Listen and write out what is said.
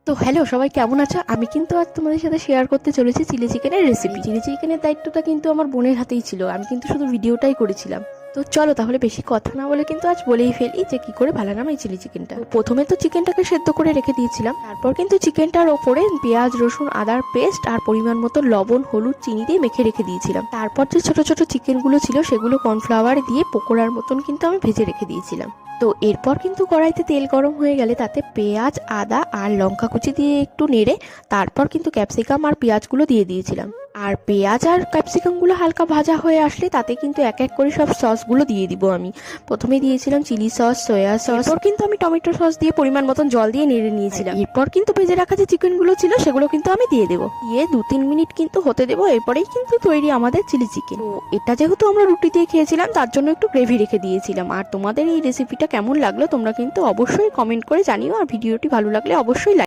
তো হ্যালো সবাই, কেমন আছো? আমি কিন্তু আজ তোমাদের সাথে শেয়ার করতে চলেছি চিলি চিকেনের রেসিপি। চিলি চিকেনের দায়িত্বটা কিন্তু আমার বোনের হাতেই ছিল, আমি কিন্তু শুধু ভিডিওটাই করেছিলাম। তো চলো তাহলে বেশি কথা না বলে কিন্তু আজ বলেই ফেলি যে কি করে বানালাম এই চিলি চিকেনটা। প্রথমে তো চিকেনটাকে সেদ্ধ করে রেখে দিয়েছিলাম, তারপর কিন্তু চিকেনটার ওপরে পেঁয়াজ রসুন আদার পেস্ট আর পরিমাণ মতো লবণ হলুদ চিনি দিয়ে মেখে রেখে দিয়েছিলাম। তারপর যে ছোট ছোট চিকেনগুলো ছিল সেগুলো কর্নফ্লাওয়ার দিয়ে পকোড়ার মতন কিন্তু আমি ভেজে রেখে দিয়েছিলাম। তো এরপর কিন্তু কড়াইতে তেল গরম হয়ে গেলে তাতে পেঁয়াজ আদা আর লঙ্কা কুচি দিয়ে একটু নেড়ে তারপর কিন্তু ক্যাপসিকাম আর পেঁয়াজগুলো দিয়ে দিয়েছিলাম। আর পেঁয়াজ আর ক্যাপসিকামগুলো হালকা ভাজা হয়ে আসলে তাতে কিন্তু এক এক করে সব সসগুলো দিয়ে দিব আমি। প্রথমে দিয়েছিলাম চিলি সস, সয়া সস, এরপর কিন্তু আমি টমেটো সস দিয়ে পরিমাণ মতন জল দিয়ে নেড়ে নিয়েছিলাম। এরপর কিন্তু ভেজে রাখা যে চিকেনগুলো ছিল সেগুলো কিন্তু আমি দিয়ে দেবো, দিয়ে 2-3 মিনিট কিন্তু হতে দেবো। এরপরেই কিন্তু তৈরি আমাদের চিলি চিকেন। তো এটা যেহেতু আমরা রুটি দিয়ে খেয়েছিলাম তার জন্য একটু গ্রেভি রেখে দিয়েছিলাম। আর তোমাদের এই রেসিপিটা কেমন লাগলো তোমরা কিন্তু অবশ্যই কমেন্ট করে জানিও, আর ভিডিওটি ভালো লাগলে অবশ্যই লাইক